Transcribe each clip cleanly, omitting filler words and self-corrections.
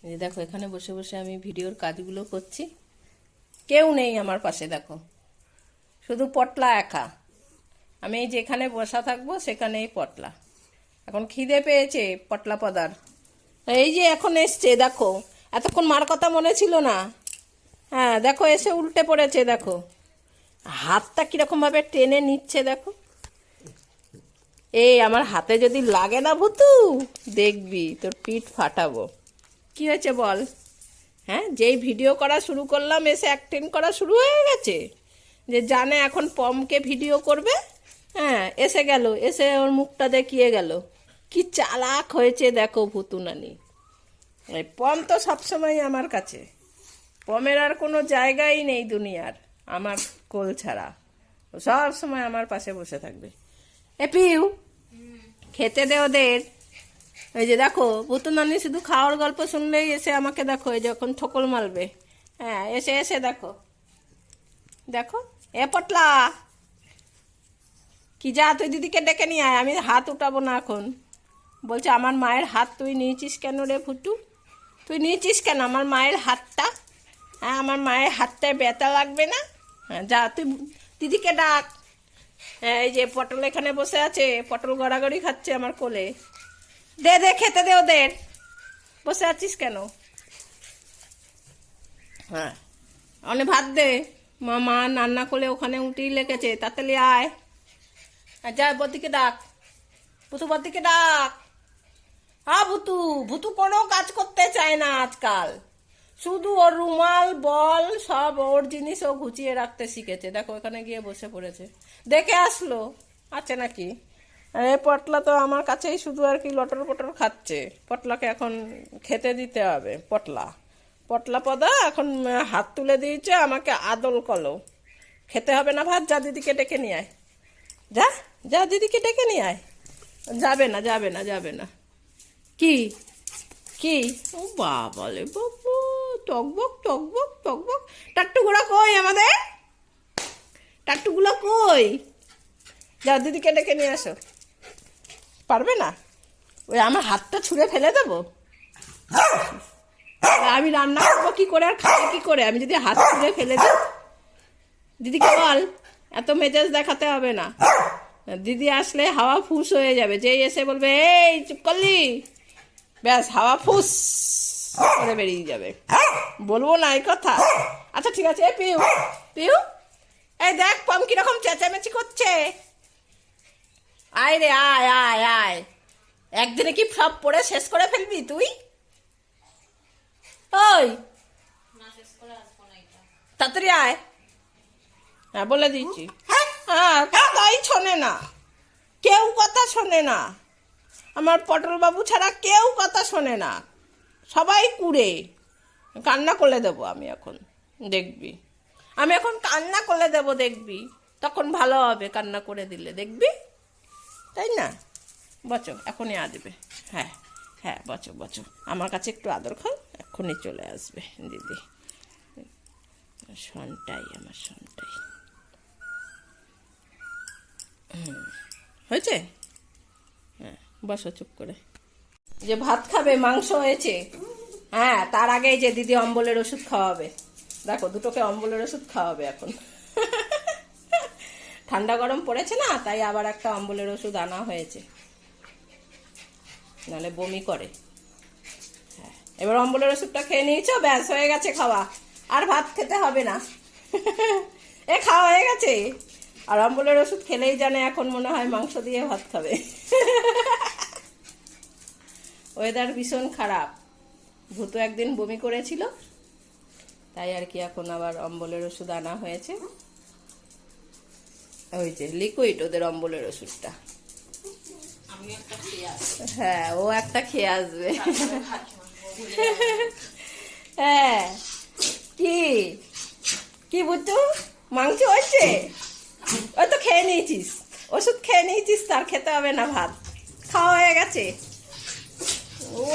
এই দেখো এখানে বসে বসে আমি ভিডিওর কাজগুলো করছি, কেউ নেই আমার পাশে। দেখো শুধু পটলা একা। আমি যেখানে বসা থাকবো সেখানেই পটলা। এখন খিদে পেয়েছে পটলা পদার। এই যে এখন এসছে, দেখো এতক্ষণ মার কথা মনে ছিল না। হ্যাঁ দেখো এসে উল্টে পড়েছে, দেখো হাতটা কিরকম ভাবে টেনে নিচ্ছে। দেখো এই আমার হাতে যদি লাগে না ভুতু, দেখবি তোর পিঠ ফাটাবো। কি হয়েছে বল? হ্যাঁ, যেই ভিডিও করা শুরু করলাম এসে অ্যাক্টিং করা শুরু হয়ে গেছে, যে জানে এখন পমকে ভিডিও করবে। হ্যাঁ এসে গেল, এসে ওর মুখটা দেখিয়ে গেল। কি চালাক হয়েছে দেখো ভুতু নানি। এই পম তো সবসময় আমার কাছে। পমের আর কোনো জায়গাই নেই দুনিয়ার আমার কোল ছাড়া। সব সময় আমার পাশে বসে থাকবে। এ পিউ, খেতে দে ওদের। এই যে দেখো ভুতু নানি শুধু খাওয়ার গল্প শুনলেই এসে আমাকে দেখো এই যখন ঠোকল মারবে। হ্যাঁ এসে এসে দেখো দেখো। এ পটলা, কি যা তুই দিদিকে ডেকে নিয়ে আয়। আমি হাত উঠাবো না এখন। বলছে আমার মায়ের হাত তুই নিয়েছিস কেন রে ভুটু? তুই নিয়েছিস কেন আমার মায়ের হাতটা? হ্যাঁ আমার মায়ের হাতটায় ব্যথা লাগবে না? হ্যাঁ যা তুই দিদিকে ডাক। হ্যাঁ এই যে পটল এখানে বসে আছে, পটল গড়াগড়ি খাচ্ছে আমার কোলে। দে দে খেতে দে ওদের। বসে আছিস কেন? হ্যাঁ অনেক ভাত দে। মা রান্না করলে ওখানে উঠেই লেগেছে, তাড়াতাড়ি আয়। আর যা বদিকে ডাক, ভুতু বদিকে ডাক। হ্যাঁ ভুতু, ভুতু কোনো কাজ করতে চায় না আজকাল। শুধু ওর রুমাল বল সব ওর জিনিস ও গুছিয়ে রাখতে শিখেছে। দেখো এখানে গিয়ে বসে পড়েছে, দেখে আসলো আছে নাকি। আর এই পটলা তো আমার কাছেই শুধু আর কি লটর পটর খাচ্ছে। পটলাকে এখন খেতে দিতে হবে। পটলা পটলা পদা এখন হাত তুলে দিয়েছে আমাকে আদল কলো। খেতে হবে না ভাত, যা দিদিকে ডেকে নিয়ে আয়। যা যা দিদিকে ডেকে নিয়ে আয়। যাবে না যাবে না যাবে না। কি কি? ও বাবালে বাবু, টকবক টকবক টকবক। টাট্টুগুলো কই আমাদের? টাট্টুগুলো কই? যাও দিদিকে ডেকে নিয়ে আসো। পারবে না? ওই আমার হাতটা ছুঁড়ে ফেলে দেবো। আমি রান্না করবো কি করে আর খাবো কি করে আমি যদি হাত ছুঁড়ে ফেলে দিই? দিদিকে বল এত মেজাজ দেখাতে হবে না। দিদি আসলে হাওয়া ফুস হয়ে যাবে। যেই এসে বলবে এই চুপ করলি, ব্যাস হাওয়া ফুস করে বেরিয়ে যাবে। বলবো না এই কথা? আচ্ছা ঠিক আছে। এ পিউ, পিউ এই দেখ পম কিরকম চেঁচামেচি করছে। আয় রে আয় আয় আয়। একদিনে কি সব পড়ে শেষ করে ফেলবি তুই? ওই তাড়াতাড়ি আয়। হ্যাঁ বলে দিচ্ছি। হ্যাঁ কথাই শোনে না, কেউ কথা শোনে না। আমার পটল বাবু ছাড়া কেউ কথা শোনে না, সবাই কুড়ে। কান্না করলে দেবো আমি এখন, দেখবি। আমি এখন কান্না করলে দেবো, দেখবি। তখন ভালো হবে কান্না করে দিলে, দেখবি। তাই না? বচো এখনই আসবে। হ্যাঁ হ্যাঁ বচো বচো। আমার কাছে একটু আদর খাও, এক্ষুনি চলে আসবে দিদি। শনটাই আমার শনটাই। হয়েছে? হ্যাঁ বসো চুপ করে। যে ভাত খাবে, মাংস হয়েছে। হ্যাঁ তার আগে যে দিদি অম্বলের ওষুধ খাওয়াবে। দেখো দুটোকে অম্বলের ওষুধ খাওয়াবে এখন। ঠান্ডা গরম পড়েছে না, তাই আবার একটা অম্বলের ওষুধ আনা হয়েছে, নাহলে বমি করে। হ্যাঁ এবার অম্বলের ওষুধটা খেয়ে নিয়েছো, ব্যাস হয়ে গেছে খাওয়া। আর ভাত খেতে হবে না। এ খাওয়া হয়ে গেছে। আর অম্বলের ওষুধ খেলেই জানে এখন মনে হয় মাংস দিয়ে ভাত খাবে। ওয়েদার ভীষণ খারাপ। ভূতু একদিন বমি করেছিল, তাই আর কি এখন আবার অম্বলের ওষুধ আনা হয়েছে। ওই যে লিকুইড ওদের অম্বলের ওষুধটা। হ্যাঁ ও একটা খেয়ে আসবে। হ্যাঁ কি কি বুঝছো? মাংস হয়েছে? ওই তো খেয়ে নিয়েছিস, ওষুধ খেয়ে নিয়েছিস, তার খেতে হবে না ভাত। খাওয়া হয়ে গেছে।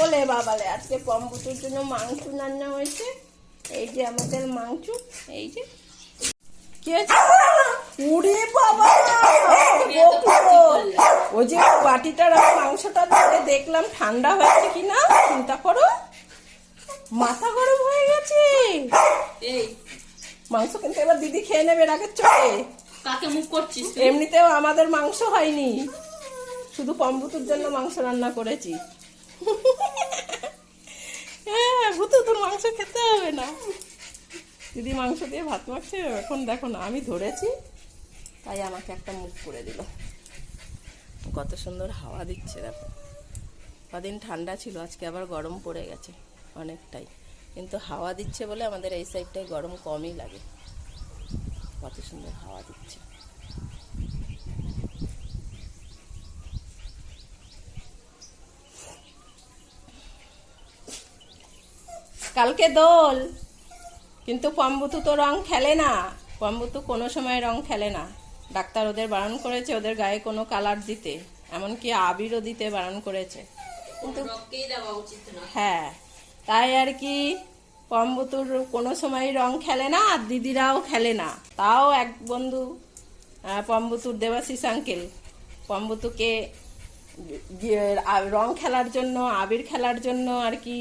ওলে বাবালে আজকে পম বুতুর জন্য মাংস রান্না হয়েছে। এই যে আমাদের মাংস, এই যে কি হয়েছে? উড়ে বাবা, ওই যে বাটিটার মাংসটা দেখলাম ঠান্ডা হয়েছে কিনা চিন্তা করো। মাথা গরম হয়ে গেছে। এই মাংস কিন্তু এবার দিদি খেয়ে নেবে রাগের চোখে। কাকে মুখ করছিস তুই? এমনিতেও আমাদের মাংস হয়নি, শুধু পম্বুতুর জন্য মাংস রান্না করেছি। হ্যাঁ ভুতু, তোর মাংস খেতে হবে না। দিদি মাংস দিয়ে ভাত মাখছে, এখন দেখো না আমি ধরেছি তাই আমাকে একটা মুখ করে দিল। কত সুন্দর হাওয়া দিচ্ছে দেখো। কদিন ঠান্ডা ছিল, আজকে আবার গরম পড়ে গেছে অনেকটাই, কিন্তু হাওয়া দিচ্ছে বলে আমাদের এই সাইডটায় গরম কমই লাগে। কত সুন্দর হাওয়া দিচ্ছে। কালকে দোল, কিন্তু পম্বুতু তো রং খেলে না। পম্বুতু কোনো সময় রং খেলে না। ডাক্তার ওদের বারণ করেছে ওদের গায়ে কোনো কালার দিতে, এমনকি আবিরও দিতে বারণ করেছে। কিন্তু রকেই দেওয়া উচিত না। হ্যাঁ, তাই আর কি পম্বুতুর কোনো সময় রং খেলে না, আর দিদিরাও খেলে না। তাও এক বন্ধু পম্বুতুর দেবাশিস আঙ্কেল পম্বুতুকে রং খেলার জন্য, আবির খেলার জন্য আর কি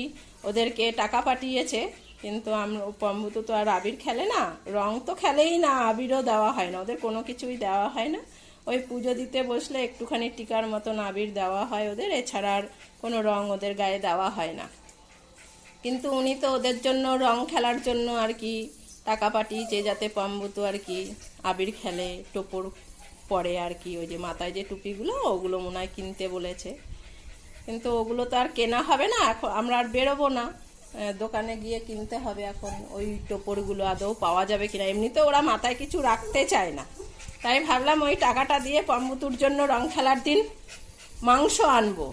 ওদেরকে টাকা পাঠিয়েছে। কিন্তু আমরা পম্বুতু তো আর আবির খেলে না, রং তো খেলেই না, আবিরও দেওয়া হয় না, ওদের কোনো কিছুই দেওয়া হয় না। ওই পুজো দিতে বসলে একটুখানি টিকার মতন আবির দেওয়া হয় ওদের, এছাড়া আর কোনো রং ওদের গায়ে দেওয়া হয় না। কিন্তু উনি তো ওদের জন্য রং খেলার জন্য আর কি টাকা পাঠিয়েছে, যাতে পম্বুতু আর কি আবির খেলে, টোপর পরে আর কি, ওই যে মাথায় যে টুপিগুলো ওগুলো মনে হয় কিনতে বলেছে। কিন্তু ওগুলো তো আর কেনা হবে না, এখন আমরা আর বেরোবো না, দোকানে গিয়ে কিনতে হবে এখন। ওই টোপরগুলো আদৌ পাওয়া যাবে কিনা, এমনিতে ওরা মাথায় কিছু রাখতে চায় না। তাই ভাবলাম ওই টাকাটা দিয়ে পম্বুতুর জন্য রং খেলার দিন মাংস আনবো।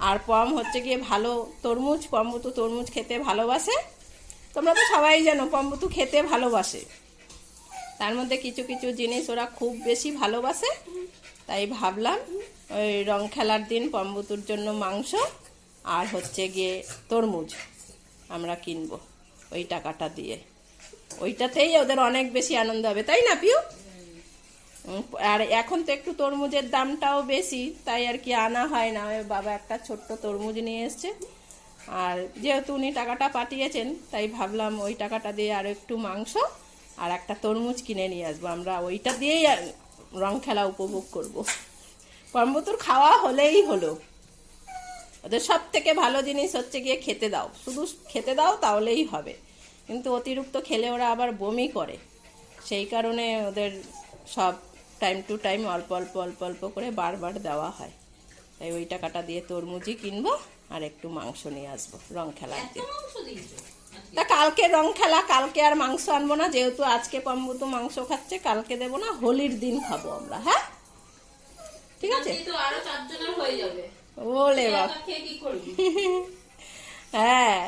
আর পম হচ্ছে গিয়ে ভালো তরমুজ, পম্বুতু তরমুজ খেতে ভালোবাসে। তোমরা তো সবাই জানো পম্বুতু খেতে ভালোবাসে, তার মধ্যে কিছু কিছু জিনিস ওরা খুব বেশি ভালোবাসে। তাই ভাবলাম ওই রং খেলার দিন পম্বুতুর জন্য মাংস আর হচ্ছে গিয়ে তরমুজ আমরা কিনবো ওই টাকাটা দিয়ে। ওইটাতেই ওদের অনেক বেশি আনন্দ হবে, তাই না পিউ? আর এখন তো একটু তরমুজের দামটাও বেশি, তাই আর কি আনা হয় না। ওই বাবা একটা ছোট্ট তরমুজ নিয়ে এসছে, আর যেহেতু উনি টাকাটা পাঠিয়েছেন তাই ভাবলাম ওই টাকাটা দিয়ে আরও একটু মাংস আর একটা তরমুজ কিনে নিয়ে আসবো। আমরা ওইটা দিয়েই রং খেলা উপভোগ করব। পম্বুতুর খাওয়া হলেই হলো। ওদের সব থেকে ভালো জিনিস হচ্ছে গিয়ে খেতে দাও, শুধু খেতে দাও তাহলেই হবে। কিন্তু অতিরিক্ত খেলে ওরা আবার বমি করে, সেই কারণে ওদের সব টাইম টু টাইম অল্প অল্প অল্প অল্প করে বারবার দেওয়া হয়। তাই ওই টাকাটা দিয়ে তরমুজই কিনবো আর একটু মাংস নিয়ে আসবো রং খেলার দিন। তা কালকে রং খেলা, কালকে আর মাংস আনবো না, যেহেতু আজকে পম্বুতু মাংস খাচ্ছে, কালকে দেবো না, হোলির দিন খাবো আমরা। হ্যাঁ ঠিক আছে। ওলে বাবা, হ্যাঁ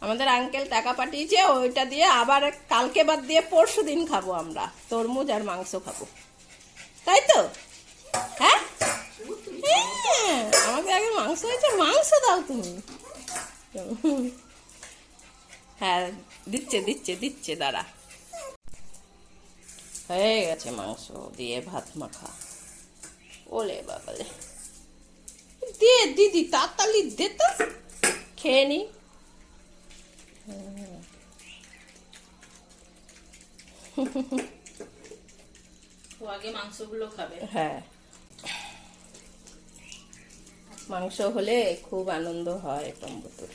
আমাদের আঙ্কেল টাকা পাঠিয়েছে, ওইটা দিয়ে আবার কালকে বাদ দিয়ে পরশু দিন খাবো আমরা তরমুজ আর মাংস খাবো, তাই তো? হ্যাঁ আমাকে আগে মাংস হয়েছে, মাংস দাও তুমি। হ্যাঁ দিচ্ছে দিচ্ছে দিচ্ছে, দাঁড়া। হয়ে গেছে মাংস দিয়ে ভাত মাখা। ওলে বাবালে, দে দিদি তাড়াতাড়ি দে তো, খেয়ে নি। ও আগে মাংসগুলো খাবে। হ্যাঁ, মাংস হলে খুব আনন্দ হয় পম্বুতুর।